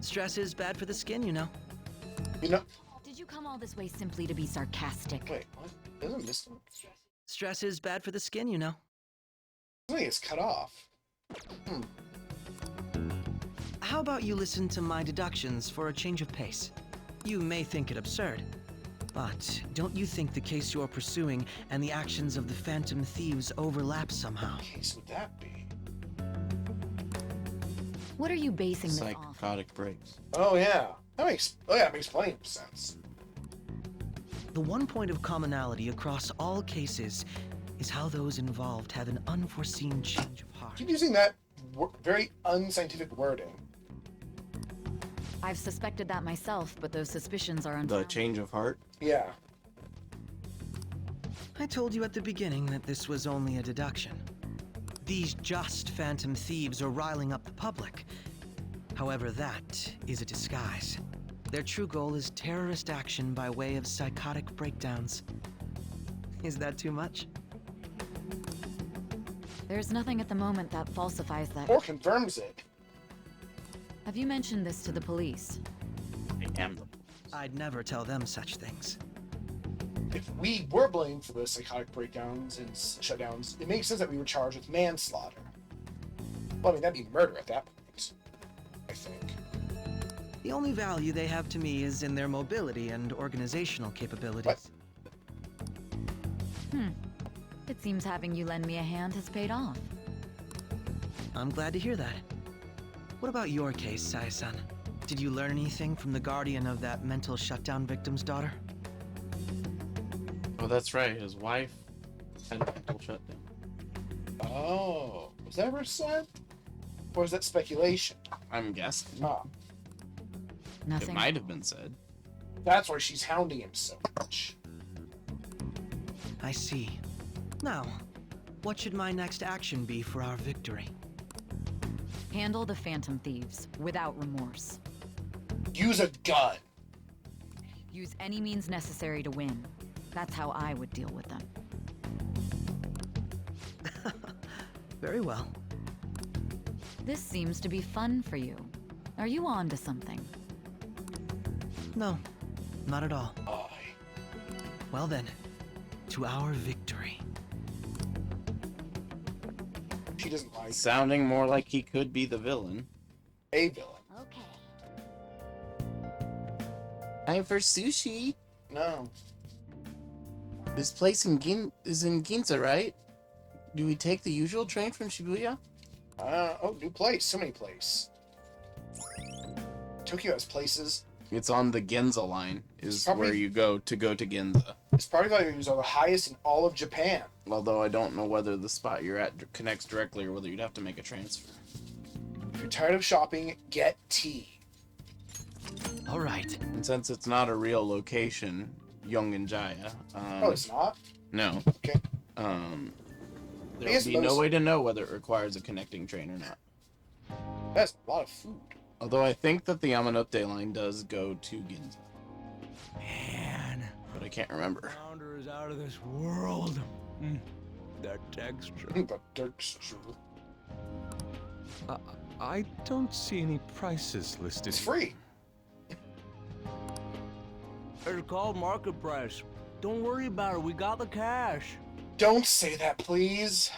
Stress is bad for the skin, you know. You know. Did you come all this way simply to be sarcastic? Wait, what? Isn't this one? Stress is bad for the skin, you know. Something is cut off. How about you listen to my deductions for a change of pace? You may think it absurd, but don't you think the case you're pursuing and the actions of the Phantom Thieves overlap somehow? What case would that be? What are you basing this off? Psychotic breaks. Oh yeah, that makes plenty of sense. The one point of commonality across all cases is how those involved have an unforeseen change of heart. Keep using that very unscientific wording. I've suspected that myself, but those suspicions are The unfounded. change of heart? Yeah. I told you at the beginning that this was only a deduction. These just Phantom Thieves are riling up the public. However, that is a disguise. Their true goal is terrorist action by way of psychotic breakdowns. Is that too much? There's nothing at the moment that falsifies that. Or confirms it. Have you mentioned this to the police? I am the I'd never tell them such things. If we were blamed for the psychotic breakdowns and shutdowns, it makes sense that we were charged with manslaughter. Well, I mean, that'd be murder at that point, I think. The only value they have to me is in their mobility and organizational capabilities. It seems having you lend me a hand has paid off. I'm glad to hear that. What about your case, Sai-san? Did you learn anything from the guardian of that mental shutdown victim's daughter? Oh, that's right. His wife had a mental shutdown. Oh, was that ever said? Or is that speculation? I'm guessing. Ah, Nothing. It might have been said. that's why she's hounding him so much. I see. Now, what should my next action be for our victory? Handle the Phantom Thieves without remorse. Use a gun. Use any means necessary to win. That's how I would deal with them. Very well. This seems to be fun for you. Are you on to something? No, not at all. Aye. Well then, to our victory. She doesn't like Sounding more like he could be the villain. a villain. Okay. Time for sushi. No. This place in is in Ginza, right? Do we take the usual train from Shibuya? Oh, new place. So many places. Tokyo has places. It's on the Ginza line, is Probably- where you go to Ginza. Its property values are the highest in all of Japan. Although I don't know whether the spot you're at connects directly or whether you'd have to make a transfer. If you're tired of shopping, get tea. All right. And since it's not a real location, Yongenjaya, Oh, it's not? no, Okay. there'll guess be no most- way to know whether it requires a connecting train or not. That's a lot of food. Although I think that the Yamanote line does go to Ginza, Man, but I can't remember. founder is out of this world. That texture. The texture. I don't see any prices listed. It's free. It's called market price. Don't worry about it. We got the cash. Don't say that, please.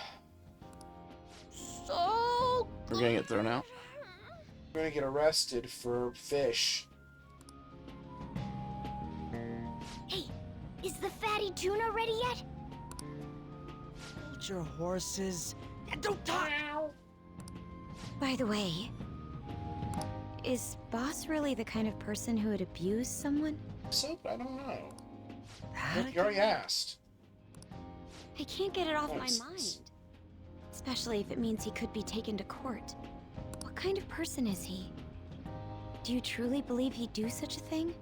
So We're gonna get thrown out. We're gonna get arrested for fish. Hey, is the fatty tuna ready yet? Hold your horses and don't talk. By the way, is Boss really the kind of person who would abuse someone? So, I don't know. That You already asked. I can't get it off my Nonsense. mind. Especially if it means he could be taken to court. What kind of person is he? Do you truly believe he'd do such a thing?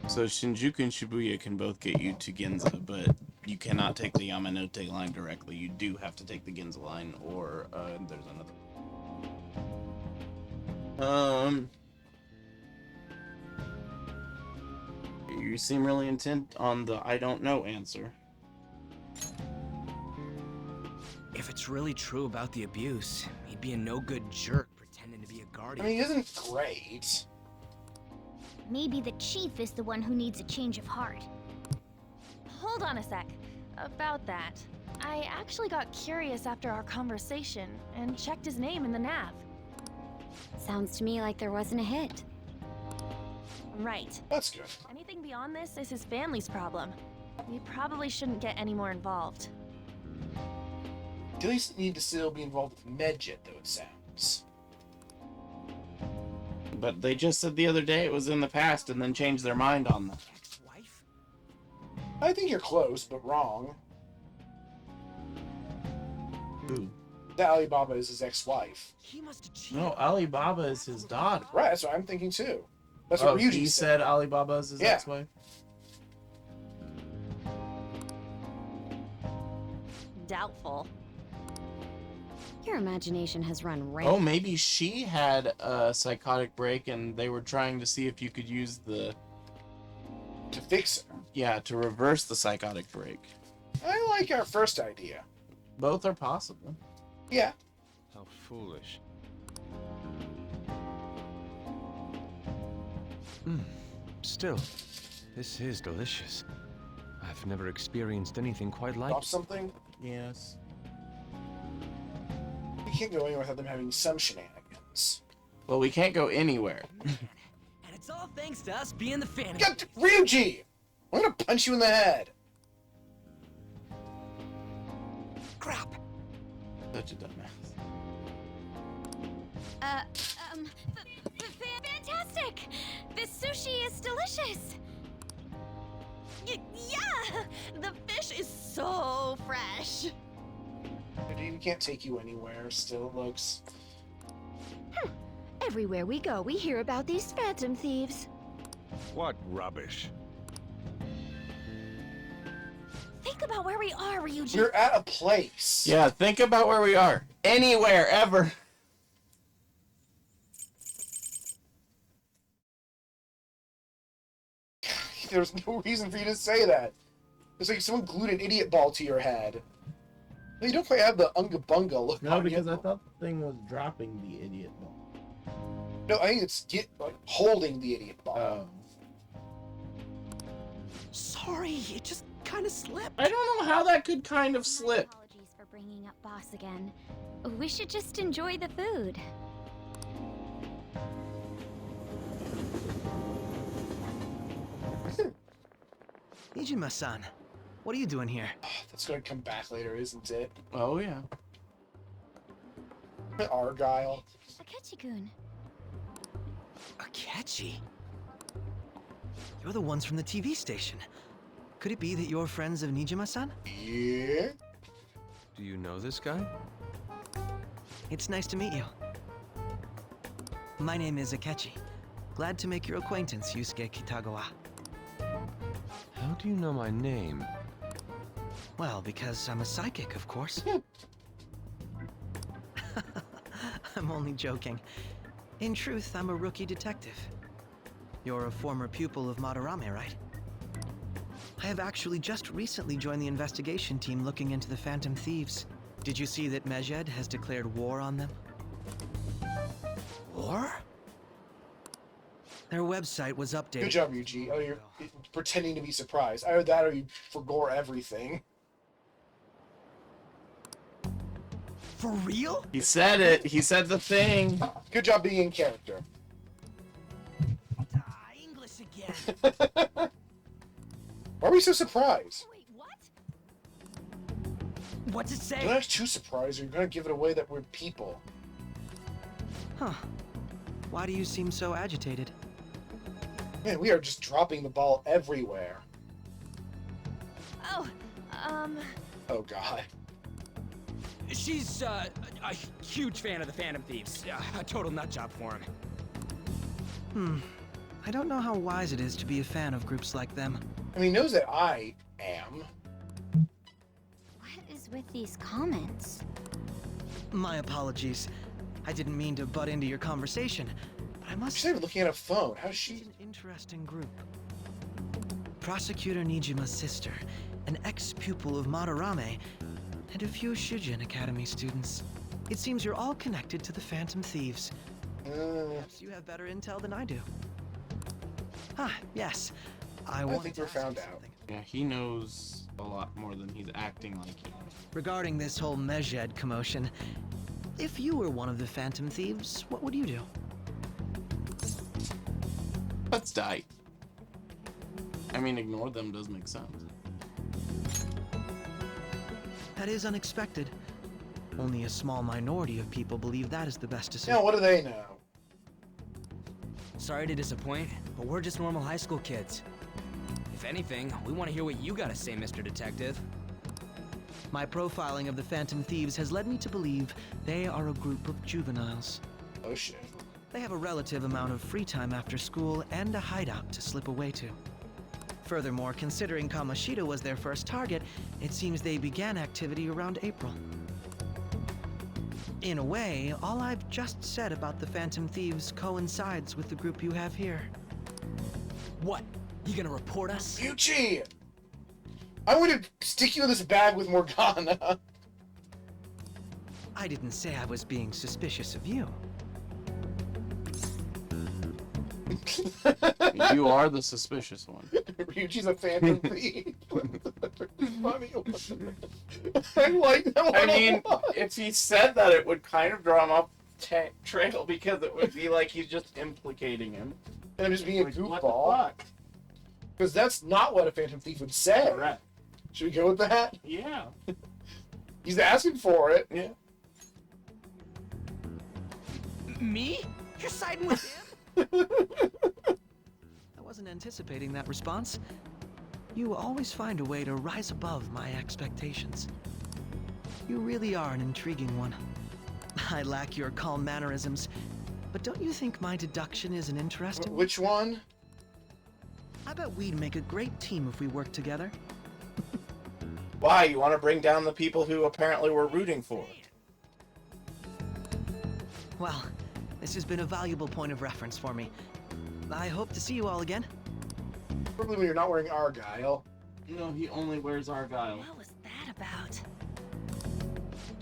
So Shinjuku and Shibuya can both get you to Ginza, but you cannot take the Yamanote line directly. You do have to take the Ginza line, or there's another. You seem really intent on the I don't know answer. If it's really true about the abuse, he'd be a no-good jerk pretending. pretending to be a I guardian. mean, he isn't great. Maybe the chief is the one who needs a change of heart. Hold on a sec. About that, I actually got curious after our conversation and checked his name in the nav. Sounds to me like there wasn't a hit. Right. That's good. Anything beyond this is his family's problem. We probably shouldn't get any more involved. At least need to still be involved with Medjet, though, it sounds. But they just said the other day it was in the past and then changed their mind on that. Ex-wife? I think you're close, but wrong. Who? That Alibaba is his ex-wife. He must have cheated. No, Alibaba is his daughter. Right, that's what I'm thinking, too. That's Oh, what Ryuji he said. said Alibaba is his Yeah. ex-wife? Doubtful. Your imagination has run Oh, rampant. maybe she had a psychotic break and they were trying to see if you could use the... To fix her. Yeah, to reverse the psychotic break. I like our first idea. Both are possible. Yeah. How foolish. Still, this is delicious. I've never experienced anything quite like Drop something. Yes. We can't go anywhere without them having some shenanigans. Well, we can't go anywhere. And it's all thanks to us being the Phantom. Get Ryuji! I'm gonna punch you in the head. Crap. Such a dumbass. Fantastic! This sushi is delicious! Yeah! The fish is so fresh. Dude, we can't take you anywhere. Still looks. Everywhere we go, we hear about these phantom thieves. What rubbish. Think about where we are, Ryuji. We're at a place. Yeah, think about where we are. Anywhere, ever. There's no reason for you to say that. It's like someone glued an idiot ball to your head. You don't quite have the unga bunga look. No, on because you. I thought the thing was dropping the idiot ball. No, I think it's holding the idiot ball. Oh. Sorry, it just kind of slipped. I don't know how that could kind of slip. Apologies for bringing up boss again. We should just enjoy the food. Nijima-san, what are you doing here? That's gonna come back later, isn't it? Oh, yeah. Argyle. Akechi-kun. Akechi? You're the ones from the TV station. Could it be that you're friends of Nijima-san? Yeah. Do you know this guy? It's nice to meet you. My name is Akechi. Glad to make your acquaintance, Yusuke Kitagawa. How do you know my name? Well, because I'm a psychic, of course. I'm only joking. In truth, I'm a rookie detective. You're a former pupil of Madarame, right? I have actually just recently joined the investigation team looking into the Phantom Thieves. Did you see that Medjet has declared war on them? War? Their website was updated. Good job, Ryuji. Oh, you're pretending to be surprised. Either that or you forgore everything. For real? He said it. He said the thing. Good job being in character. English again. Why are we so surprised? Wait, what? What's it Don't say? act too surprised or you're gonna give it away that we're people. Huh. Why do you seem so agitated? Man, we are just dropping the ball everywhere. Oh, Oh god. She's a huge fan of the Phantom Thieves. A total nutjob for him. I don't know how wise it is to be a fan of groups like them. I mean, he knows that I am. What is with these comments? My apologies. I didn't mean to butt into your conversation, but I must She's not even looking at a phone. How's It's she? an interesting group. Prosecutor Nijima's sister, an ex-pupil of Madarame, and a few Shujin Academy students. It seems you're all connected to the Phantom Thieves. Perhaps you have better intel than I do. Ah, yes. I think wanted to we're ask you found out. something. Yeah, he knows a lot more than he's acting like he knows. Regarding this whole Mejed commotion, if you were one of the Phantom Thieves, what would you do? Let's die. I mean, ignore them does make sense. That is unexpected. Only a small minority of people believe that is the best decision. Yeah, what do they know? Sorry to disappoint, but we're just normal high school kids. If anything, we want to hear what you gotta say, Mr. Detective. My profiling of the Phantom Thieves has led me to believe they are a group of juveniles. Oh shit. They have a relative amount of free time after school and a hideout to slip away to. Furthermore, considering Kamoshida was their first target, it seems they began activity around April. In a way, all I've just said about the Phantom Thieves coincides with the group you have here. What? You gonna report us? Ryuichi! I'm going to stick you in this bag with Morgana. I didn't say I was being suspicious of you. You are the suspicious one. Ryuichi's a Phantom Thief. Funny. I like that one. I a mean, lot. if he said that, it would kind of draw him off trail because it would be like he's just implicating him. And I'm just being a Like, what goofball. the fuck? Because that's not what a Phantom Thief would say. Correct. Should we go with that? Yeah. He's asking for it. Yeah. Me? You're siding with him? I wasn't anticipating that response. You always find a way to rise above my expectations. You really are an intriguing one. I lack your calm mannerisms, but don't you think my deduction is an interesting one? Which one? I bet we'd make a great team if we worked together. Why? You want to bring down the people who apparently we're rooting for? Well, this has been a valuable point of reference for me. I hope to see you all again. Probably when you're not wearing Argyle. No, he only wears Argyle. What was that about?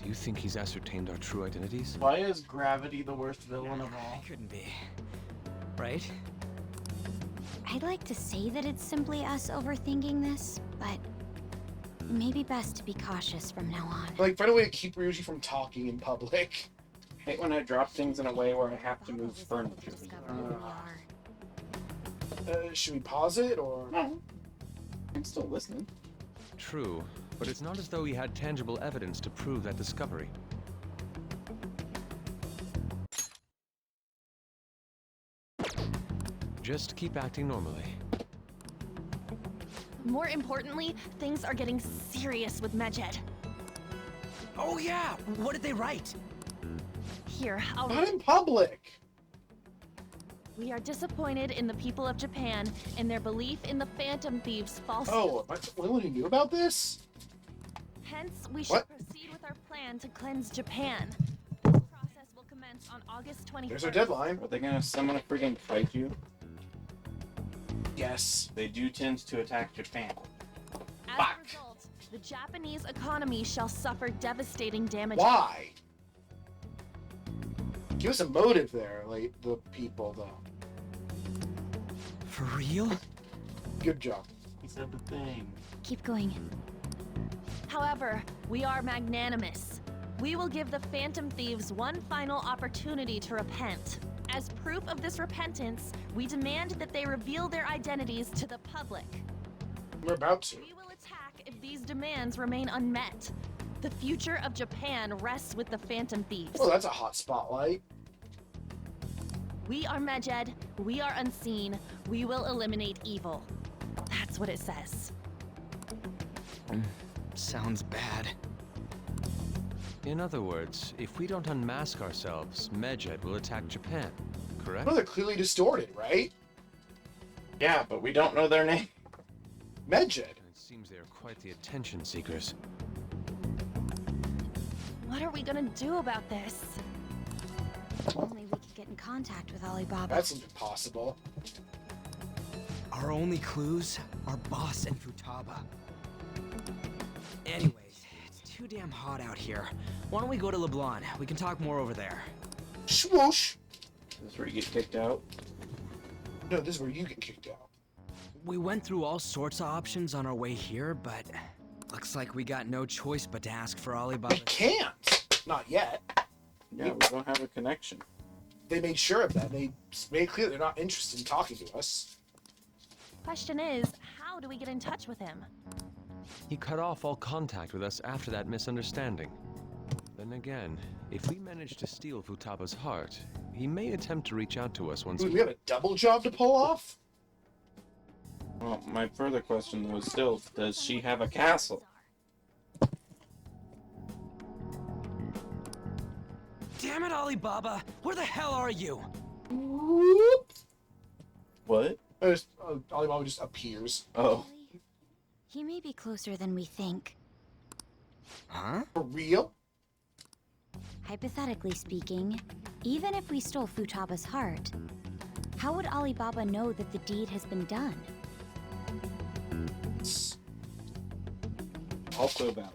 Do you think he's ascertained our true identities? Why is Gravity the worst villain of all? It couldn't be. Right? I'd like to say that it's simply us overthinking this, but it may be best to be cautious from now on. Like, find a way to keep Ryuichi from talking in public. I hate when I drop things in a way where I have to move furniture. Discover who we are. Should we pause it, or...? No. I'm still listening. True, but it's not as though he had tangible evidence to prove that discovery. Just keep acting normally. More importantly, things are getting serious with Mejed. Oh yeah! What did they write? Here, I'll Not in public! We are disappointed in the people of Japan and their belief in the Phantom Thieves' false. Oh, am I the only one who knew about this? Hence, we should What? proceed with our plan to cleanse Japan. This process will commence on August 21st. There's our deadline. Are they gonna summon a friggin' kaiju? Yes. They do tend to attack Japan. As Fuck. a result, the Japanese economy shall suffer devastating damage. Why? Give us a motive there, like, the people, though. For real? Good job. He said the thing. Keep going. However, we are magnanimous. We will give the Phantom Thieves one final opportunity to repent. As proof of this repentance, we demand that they reveal their identities to the public. We're about to. We will attack if these demands remain unmet. The future of Japan rests with the Phantom Thieves. Oh, that's a hot spotlight. We are Mejed, we are unseen, we will eliminate evil. That's what it says. Sounds bad. In other words, if we don't unmask ourselves, Mejed will attack Japan, correct? No, they're clearly distorted, right? Yeah, but we don't know their name. Mejed. It seems they are quite the attention seekers. What are we gonna do about this? If only we could get in contact with Alibaba. That seems impossible. Our only clues are Boss and Futaba. Anyways, it's too damn hot out here. Why don't we go to LeBlanc? We can talk more over there. Swoosh! This is where you get kicked out. No, this is where you get kicked out. We went through all sorts of options on our way here, but looks like we got no choice but to ask for We Alibaba. can't. Not yet. Yeah, we don't have a connection. They made sure of that. They made it clear they're not interested in talking to us. Question is, how do we get in touch with him? He cut off all contact with us after that misunderstanding. Then again, if we manage to steal Futaba's heart, he may attempt to reach out to us once Dude, we have a double job to pull off? Well, my further question was still, does she have a castle? Damn it, Alibaba! Where the hell are you? Whoop. What? Alibaba just appears. Oh. He may be closer than we think. Huh? For real? Hypothetically speaking, even if we stole Futaba's heart, how would Alibaba know that the deed has been done? Also valid.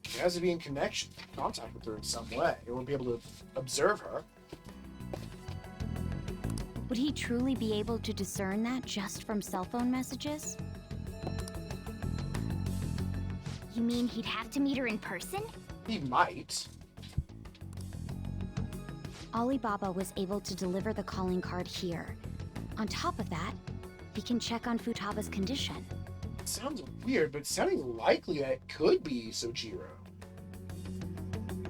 He has to be in contact with her in some way. He won't be able to observe her. Would he truly be able to discern that just from cell phone messages? You mean he'd have to meet her in person? He might. Alibaba was able to deliver the calling card here. On top of that, he can check on Futaba's condition. It sounds weird, but it's sounding likely that it could be Sojiro.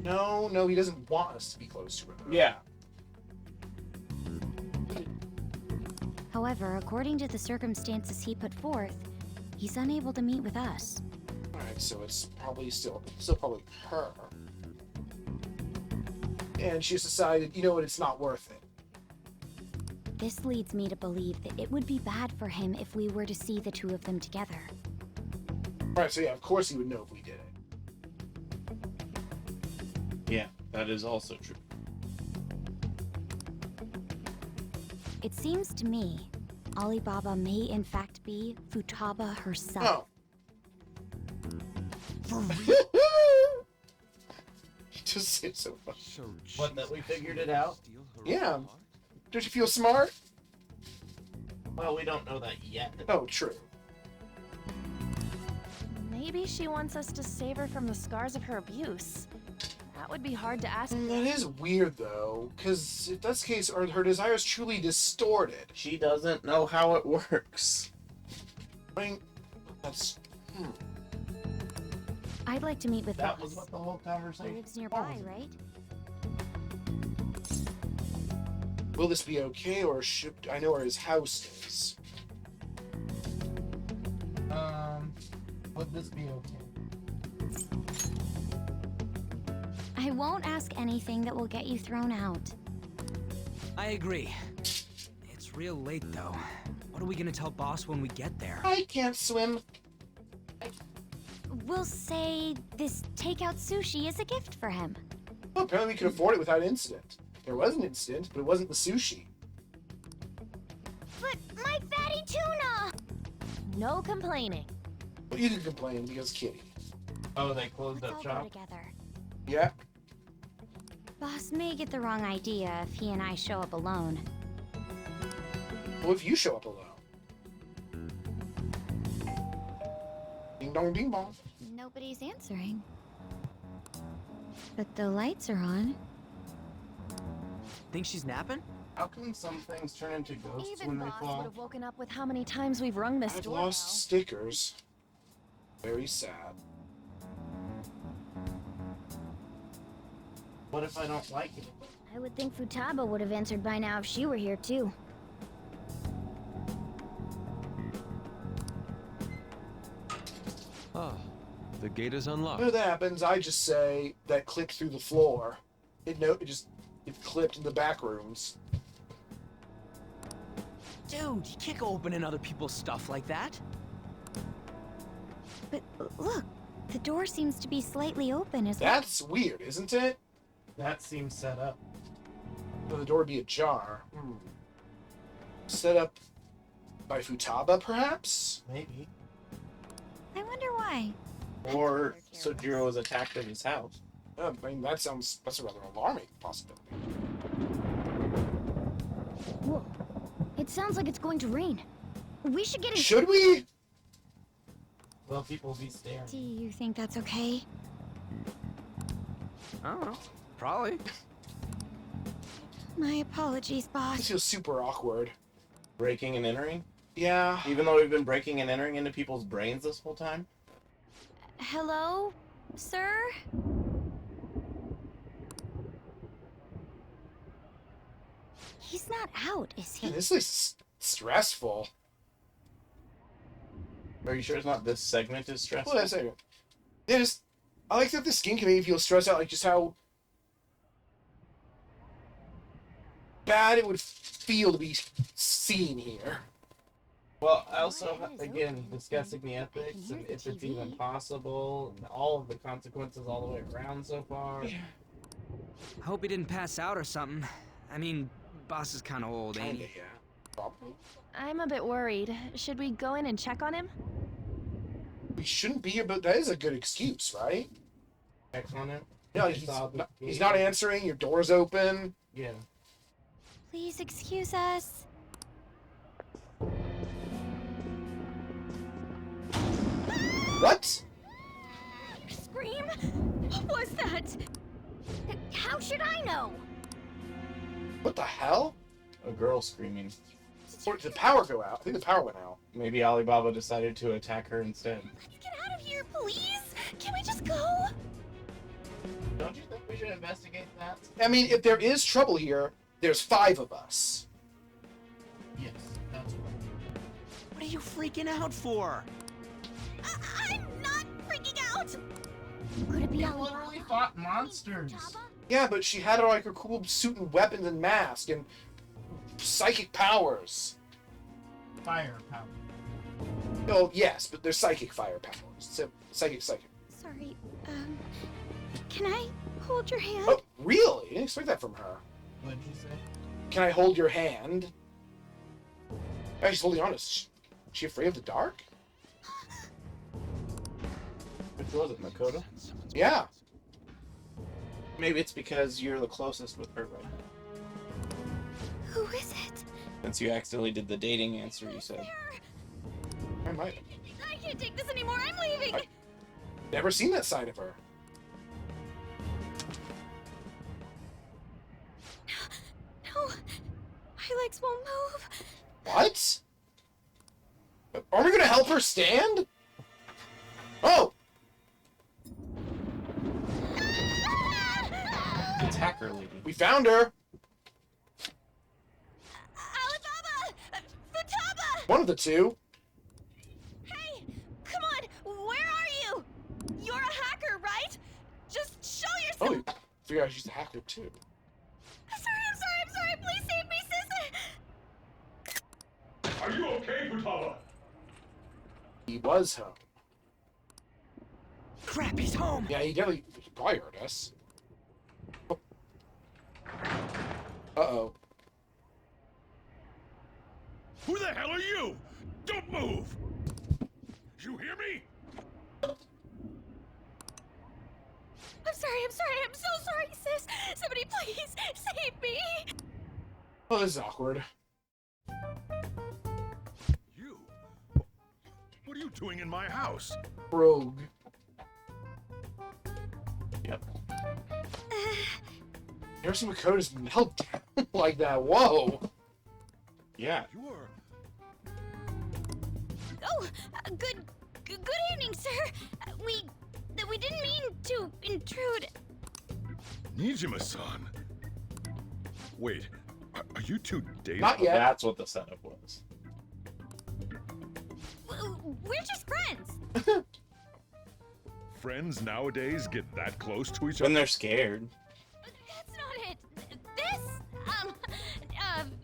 No, he doesn't want us to be close to her. Yeah. However, according to the circumstances he put forth, he's unable to meet with us. Alright, so it's probably still probably her. And she's decided, you know what, it's not worth it. This leads me to believe that it would be bad for him if we were to see the two of them together. Right, so yeah, of course he would know if we did it. Yeah, that is also true. It seems to me, Alibaba may in fact be Futaba herself. Oh. He just said so funny. So What, that we figured it out? steal her Yeah. heart? Don't you feel smart? Well, we don't know that yet. Oh, true. Maybe she wants us to save her from the scars of her abuse. That would be hard to ask. That is weird, though, because if that's the case, are her desires truly distorted? She doesn't know how it works. I mean, that's... I'd like to meet with That Ross. was what the whole He conversation lives nearby, right? Will this be okay, or should I know where his house is? Would this be okay? I won't ask anything that will get you thrown out. I agree. It's real late, though. What are we gonna tell Boss when we get there? I can't swim. We'll say this takeout sushi is a gift for him. Well, apparently we could afford it without incident. There was an incident, but it wasn't the sushi. But my fatty tuna! No complaining. But you can complain because Kitty. Oh, they closed Let's up all go shop? together. Yeah. Boss may get the wrong idea if he and I show up alone. Well, if you show up alone. Ding dong ding bong. Nobody's answering. But the lights are on. Think she's napping? How come some things turn into ghosts Even when they Boss would fall? have woken up with how many times we've rung this I've doorbell. lost stickers. Very sad. What if I don't like it? I would think Futaba would have answered by now if she were here too. Ah, the gate is unlocked. When that happens, I just say that clipped through the floor. It clipped in the back rooms. Dude, you can't go opening other people's stuff like that. But look, the door seems to be slightly open as well. That's weird, isn't it? That seems set up. So the door would be ajar. Set up by Futaba, perhaps? Maybe. I wonder why. Or Sojiro was attacked at his house. I mean, that's a rather alarming possibility. Whoa. It sounds like it's going to rain. We should get in. Should we? Well, people be staring. Do you think that's okay? I don't know. Probably. My apologies, This boss. feels super awkward. Breaking and entering? Yeah. Even though we've been breaking and entering into people's brains this whole time? Hello, sir? He's not out, is he? Man, this is stressful. Are you sure it's not this segment is stressful? Well, that's it. Yeah, just I like that this game can make you feel stressed out, like just how bad it would feel to be seen here. Well, also, again, discussing the ethics and if it's even possible, and all of the consequences all the way around so far. I hope he didn't pass out or something. I mean, boss is kind of old, ain't he? Yeah. Probably. I'm a bit worried. Should we go in and check on him? We shouldn't be here, but that is a good excuse, right? Check on it. Yeah, he's not answering, your door's open. Yeah. Please excuse us. What? Scream? What was that? How should I know? What the hell? A girl screaming. Or did the power go out? I think the power went out. Maybe Alibaba decided to attack her instead. Let's get out of here, please! Can we just go? Don't you think we should investigate that? I mean, if there is trouble here, there's 5 of us. Yes, that's right. What are you freaking out for? I'm not freaking out! Could it be We Alibaba? literally fought monsters. Yeah, but she had like her cool suit and weapons and mask and psychic powers. Firepower. Oh, yes, but they're psychic fire powers. So, psychic. Sorry, can I hold your hand? Oh, really? I didn't expect that from her. What'd you say? Can I hold your hand? Oh, she's holding on. Is she afraid of the dark? Which was it, Makoto? Yeah. Maybe it's because you're the closest with her right now. Who is it? Since you accidentally did the dating answer you said. I might have. I can't take this anymore, I'm leaving! Never seen that side of her. No, my legs won't move. What? Are we gonna help her stand? Oh! Attack her, lady. We found her! Alibaba! Futaba! One of the two. Hey! Come on! Where are you? You're a hacker, right? Just show Oh, yourself! we figured out she's a hacker too. I'm sorry! Please save me, sis! Are you okay, Futaba? He was home. Crap, he's home! Yeah, he probably heard us. Oh. Uh-oh. Who the hell are you? Don't move! You hear me? I'm so sorry, sis! Somebody please save me! Oh, this is awkward. You? What are you doing in my house? Rogue. Yep. Here's some Makoto's meltdown like that. Whoa! Yeah. You are... Oh, good evening, sir. We didn't mean to intrude. Nijima-san. Wait, are you two dating? Not yet. That's what the setup was. We're just friends. Friends nowadays get that close to each When other? they're scared. That's not it. This,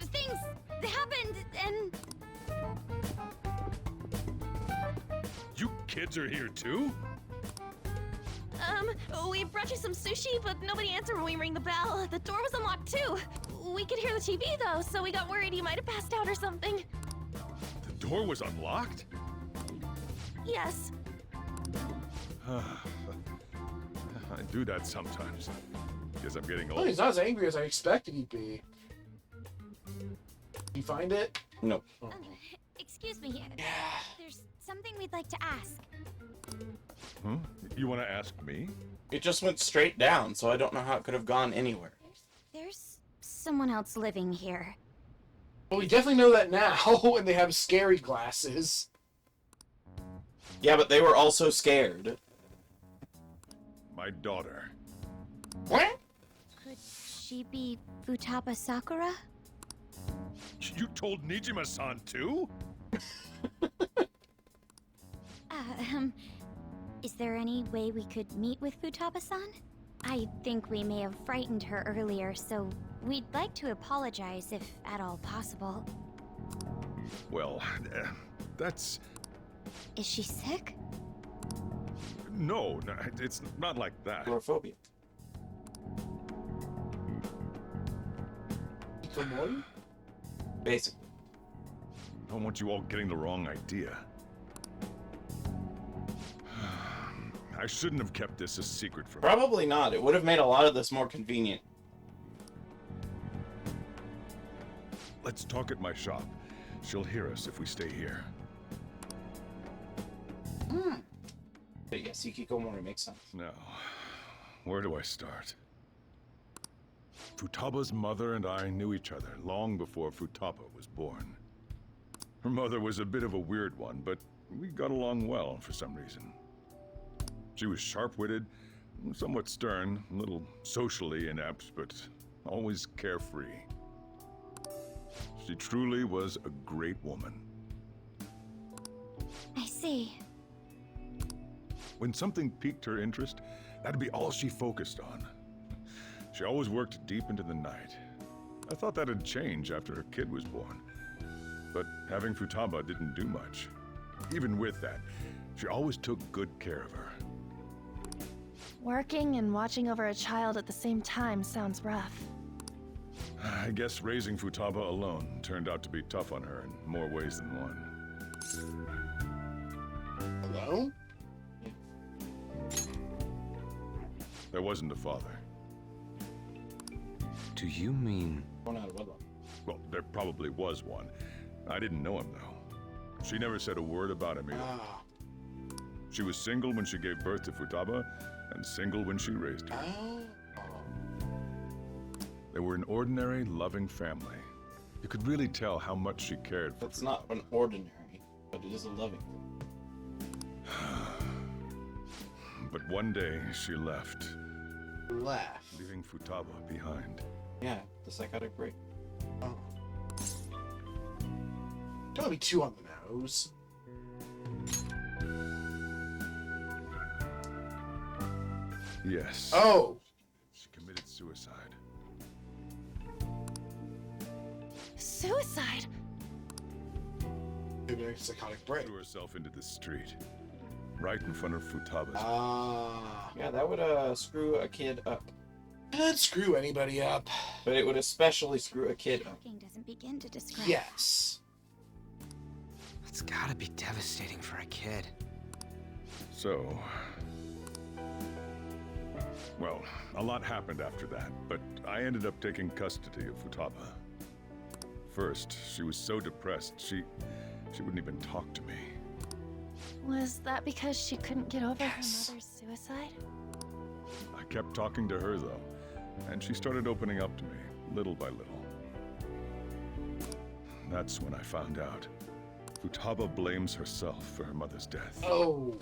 things happened and... You kids are here too? We brought you some sushi, but nobody answered when we rang the bell. The door was unlocked too. We could hear the TV though, so we got worried you might have passed out or something. The door was unlocked? Yes. I do that sometimes. Guess I'm getting Oh, old. he's not as angry as I expected he'd be. you find it? Nope. Oh. Excuse me. Yeah. There's something we'd like to ask. Huh? You want to ask me? It just went straight down, so I don't know how it could have gone anywhere. There's someone else living here. Well, we definitely know that now, and they have scary glasses. Yeah, but they were also scared. My daughter. What? Could she be Futaba Sakura? You told Nijima-san too? Is there any way we could meet with Futaba-san? I think we may have frightened her earlier, so we'd like to apologize if at all possible. Well, that's... Is she sick? No, it's not like that. Agoraphobia. Hikomori? Basically. I don't want you all getting the wrong idea. I shouldn't have kept this a secret from you. Probably not. It would have made a lot of this more convenient. Let's talk at my shop. She'll hear us if we stay here. But yes, Hikikomori makes sense. Now, where do I start? Futaba's mother and I knew each other long before Futaba was born. Her mother was a bit of a weird one, but we got along well for some reason. She was sharp-witted, somewhat stern, a little socially inept, but always carefree. She truly was a great woman. I see. When something piqued her interest, that'd be all she focused on. She always worked deep into the night. I thought that'd change after her kid was born. But having Futaba didn't do much. Even with that, she always took good care of her. Working and watching over a child at the same time sounds rough. I guess raising Futaba alone turned out to be tough on her in more ways than one. Alone? There wasn't a father. Do you mean... One out of wedlock. Well, there probably was one. I didn't know him, though. She never said a word about him either. Ah. She was single when she gave birth to Futaba, and single when she raised her. Oh. They were an ordinary, loving family. You could really tell how much she cared for That's not an ordinary, but it is a loving. But one day, she left, Left. leaving Futaba behind. Yeah, the psychotic break. Oh. Don't be too on the nose. Yes. Oh! She committed suicide. Suicide? Maybe a psychotic break. Threw herself into the street, right in front of Futaba's. Ah. Yeah, that would screw a kid up. That'd screw anybody up. But it would especially screw a kid up. Talking doesn't begin to describe. Yes. It's gotta be devastating for a kid. So, well, a lot happened after that, but I ended up taking custody of Futaba. First, she was so depressed, she wouldn't even talk to me. Was that because she couldn't get over Yes. her mother's suicide? I kept talking to her, though, and she started opening up to me, little by little. That's when I found out. Futaba blames herself for her mother's death. Oh.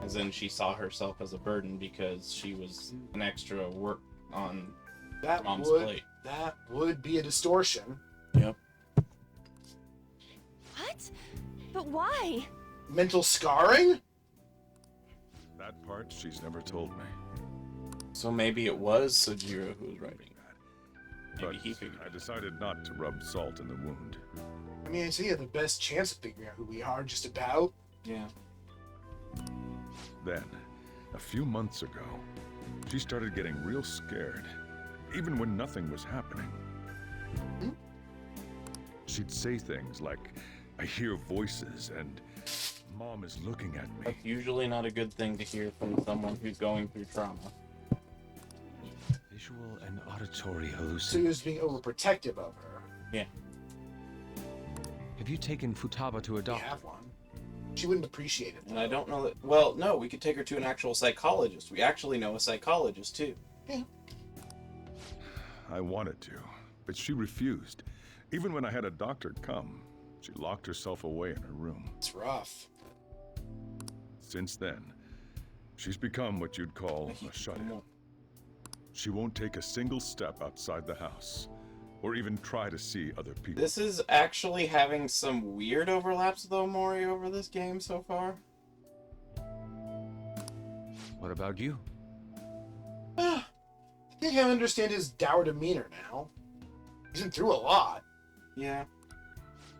As in, she saw herself as a burden because she was an extra work on That Mom's would plate. that would be a distortion. Yep. What? But why? Mental scarring? That part she's never told me. So maybe it was Sojiro who was writing that. But Maybe he figured I decided not to rub salt in the wound. I mean, so you have the best chance of figuring out who we are, just about. Yeah. Then, a few months ago, she started getting real scared, even when nothing was happening. Hmm? She'd say things like, "I hear voices," and "Mom is looking at me." That's usually not a good thing to hear from someone who's going through trauma. Visual and auditory So he hallucinations. was being overprotective of her. Yeah. Have you taken Futaba to a We doctor? have one. She wouldn't appreciate it. And I don't know that. Well, no, we could take her to an actual psychologist. We actually know a psychologist too. Yeah. I wanted to, but she refused. Even when I had a doctor come, she locked herself away in her room. It's rough. Since then, she's become what you'd call a shut-in. She won't take a single step outside the house, or even try to see other people. This is actually having some weird overlaps with Omori over this game so far. What about you? I think I understand his dour demeanor now. He's been through a lot. Yeah.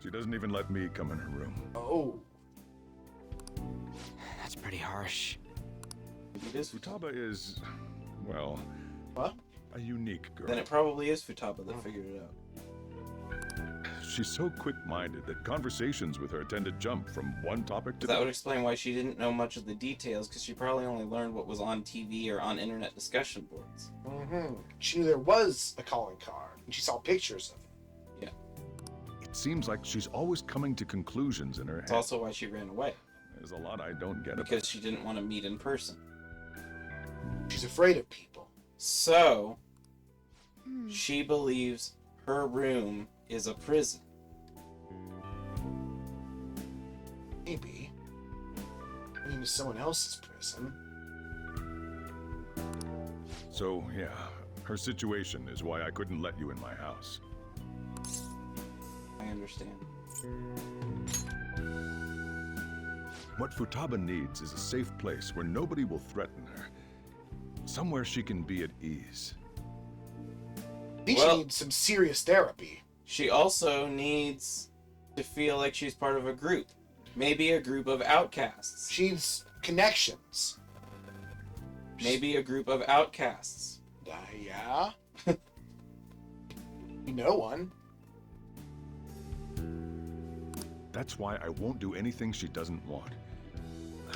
She doesn't even let me come in her room. Oh. That's pretty harsh. It is Futaba is, well, What? a unique girl. Then it probably is Futaba that figured it out. She's so quick-minded that conversations with her tend to jump from one topic to That the would explain why she didn't know much of the details, because she probably only learned what was on TV or on internet discussion boards. Mm-hmm. She knew there was a calling card, and she saw pictures of it. It seems like she's always coming to conclusions in her It's head. also why she ran away, There's a lot I don't get about because she didn't want to meet in person. She's afraid of people. So, she believes her room is a prison. Maybe. I mean, it's someone else's prison. So, yeah, her situation is why I couldn't let you in my house. I understand. What Futaba needs is a safe place where nobody will threaten her. Somewhere she can be at ease. I think Well- she needs some serious therapy. She also needs to feel like she's part of a group. Maybe a group of outcasts. She needs connections. Maybe a group of outcasts. Yeah? You know one. That's why I won't do anything she doesn't want.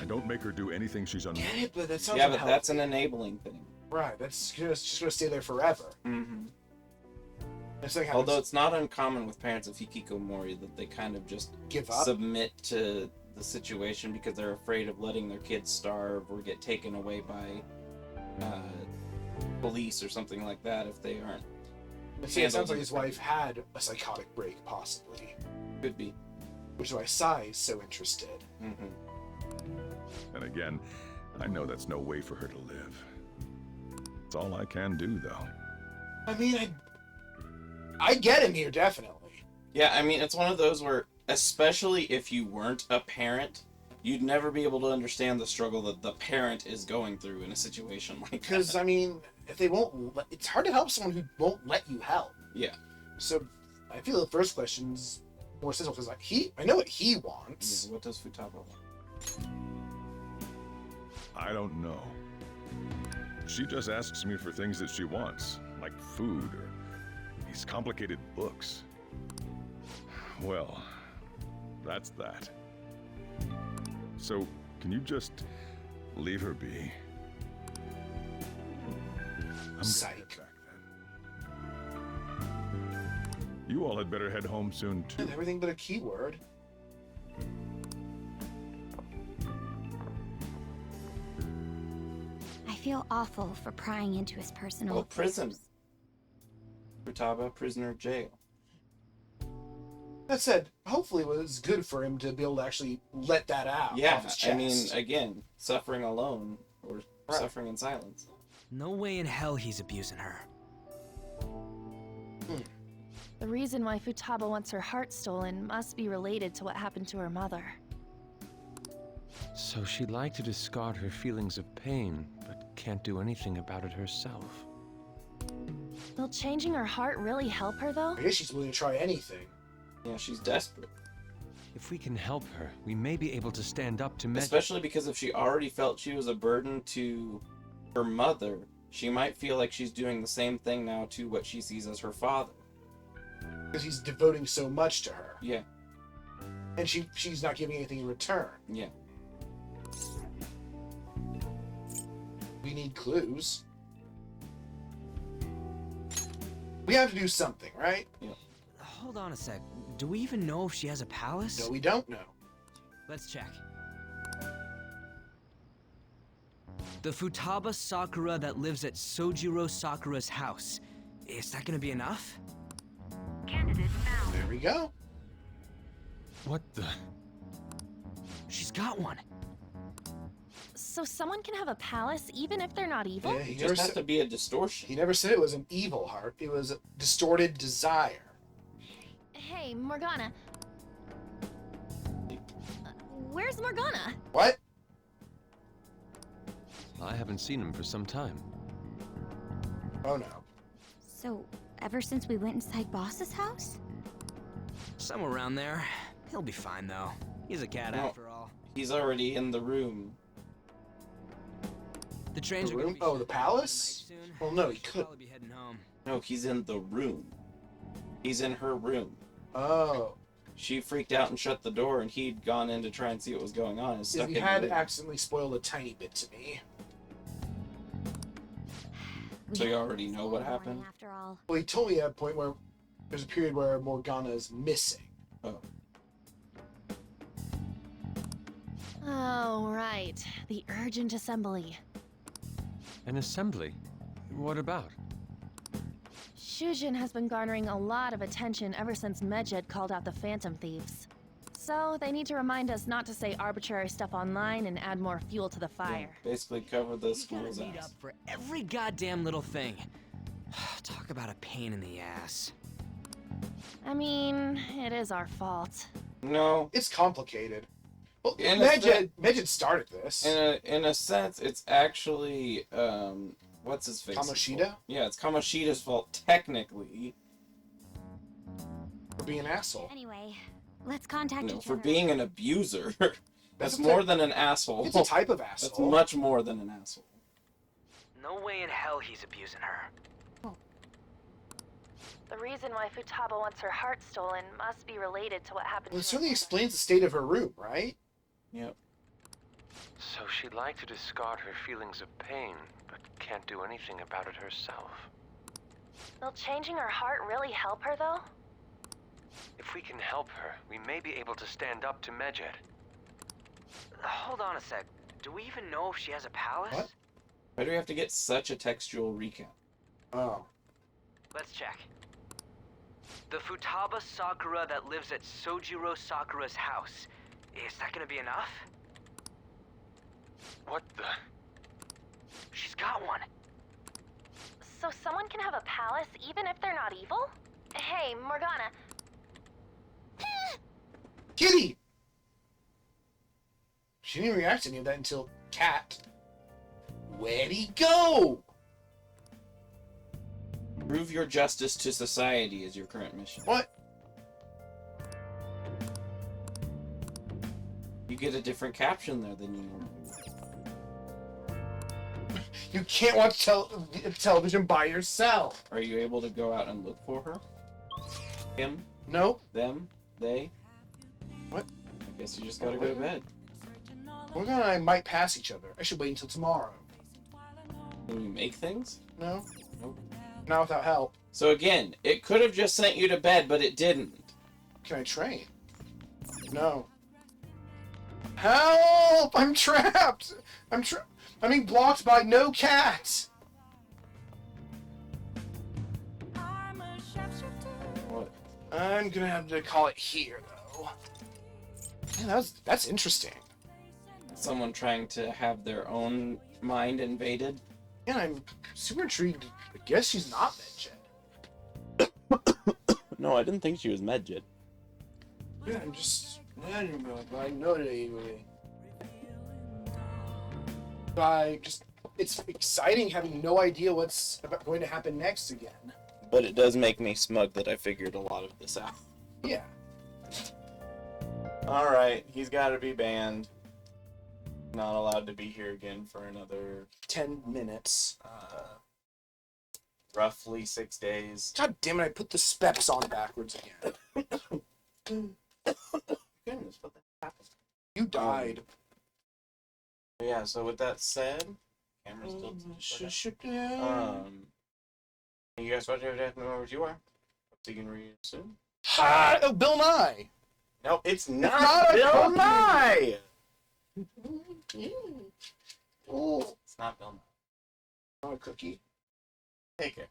I don't make her do anything she's Get unwilling. it, but that sounds Yeah, but unhealthy. that's an enabling thing. Right, that's just gonna stay there forever. Mm-hmm. It's like how Although it's not uncommon with parents of Hikikomori that they kind of just give up. submit to the situation because they're afraid of letting their kids starve or get taken away by police or something like that if they aren't. It sounds like his wife had a psychotic break, possibly. Could be. Which is why Sai is so interested. Mm-hmm. And again, I know that's no way for her to live. It's all I can do, though. I mean, I get him here, definitely. Yeah, I mean, it's one of those where, especially if you weren't a parent, you'd never be able to understand the struggle that the parent is going through in a situation like Because, that. I mean, if they won't, it's hard to help someone who won't let you help. Yeah. So, I feel the first question's more sensible because, like, I know what he wants. Yeah, what does Futaba want? I don't know. She just asks me for things that she wants, like food or these complicated books. Well, that's that. So, can you just leave her be? I'm Psych. gonna get back then. You all had better head home soon, too. Everything but a keyword. I feel awful for prying into his personal Well, prison. affairs. Futaba, prisoner of jail. That said, hopefully it was good for him to be able to actually let that out Yeah, off his chest. I mean, again, suffering alone or Right. suffering in silence. No way in hell he's abusing her. The reason why Futaba wants her heart stolen must be related to what happened to her mother. So she'd like to discard her feelings of pain, but can't do anything about it herself. Will changing her heart really help her, though? I guess she's willing to try anything. Yeah, she's desperate. If we can help her, we may be able to stand up to Especially because if she already felt she was a burden to her mother, she might feel like she's doing the same thing now to what she sees as her father. Because he's devoting so much to her. Yeah, And she's not giving anything in return. yeah. We need clues. We have to do something, right? Hold Hold on a sec. Do we even know if she has a palace? No, we don't know. Let's check. The Futaba Sakura that lives at Sojiro Sakura's house. Is that gonna be enough? Candidate found. There we go. What the? She's got one. So someone can have a palace even if they're not evil? Yeah, he It never, just has to be a distortion. he never said it was an evil heart. It was a distorted desire. Hey, Morgana. Where's Morgana? What? I haven't seen him for some time. Oh no. So, ever since we went inside Boss's house? Somewhere around there. He'll be fine though. He's a cat No. after all. He's already in the room. The trains The are gonna room? be Oh, shutting the down palace? tonight soon. Well, no, he Should could. probably be heading home. No, he's in the room. He's in her room. Oh. She freaked out and shut the door, and he'd gone in to try and see what was going on. And stuck He in had the room. accidentally spoiled a tiny bit to me. So you already know what Morning, happened? After all. Well, he told me at a point where there's a period where Morgana is missing. Oh. Oh, right. The urgent assembly. An assembly? What about? Shujin has been garnering a lot of attention ever since Medjed called out the Phantom Thieves. So they need to remind us not to say arbitrary stuff online and add more fuel to the fire. Basically cover the You school's gotta meet up ass. for every goddamn little thing. Talk about a pain in the ass. I mean, it is our fault. No. It's complicated. Well, In a Medjed started this. In a sense, it's actually what's his face? Kamoshida? Yeah, it's Kamoshida's fault technically. For being an asshole. Anyway, let's contact No, each for other. being an abuser. That's That's a more type- than an asshole. It's a type of That's asshole. much more than an asshole. No way in hell he's abusing her. The reason why Futaba wants her heart stolen must be related to what happened Well, it to certainly her mother. explains the state of her room, right? Yep. So she'd like to discard her feelings of pain, but can't do anything about it herself. Will changing her heart really help her, though? If we can help her, we may be able to stand up to Medjed. Hold on a sec. Do we even know if she has a palace? What? Why do we have to get such a textual recap? Oh. Let's check. The Futaba Sakura that lives at Sojiro Sakura's house. Is that gonna be enough? What the? She's got one. So someone can have a palace even if they're not evil? Hey, Morgana. Kitty! She didn't react to any of that until Cat. Where'd he go? Prove your justice to society is your current mission. What? You get a different caption there than you normally would. You can't watch television by yourself. Are you able to go out and look for her? Him? No. Them? They? What? I guess you just gotta go to bed. Morgana and I might pass each other. I should wait until tomorrow. Can we make things? No? Nope. Not without help. So again, it could have just sent you to bed, but it didn't. Can I train? No. Help! I'm trapped! I'm being blocked by no cat! What? I'm gonna have to call it here, though. Man, that's interesting. Someone trying to have their own mind invaded? And I'm super intrigued. I guess she's not Medjed. No, I didn't think she was Medjed. Yeah, I'm just... I know that anyway. It's exciting having no idea what's going to happen next again. But it does make me smug that I figured a lot of this out. Yeah. Alright, he's gotta be banned. Not allowed to be here again for another 10 minutes. roughly 6 days. God damn it, I put the specs on backwards again. Goodness, what the happened? You died. Yeah, so with that said, camera's still you guys watch every day, know where you are. Hope you can read soon. Ha! Oh, Bill Nye. No, it's not, not a Bill cookie. Nye! Oh, It's not Bill Nye. not a cookie. Take it.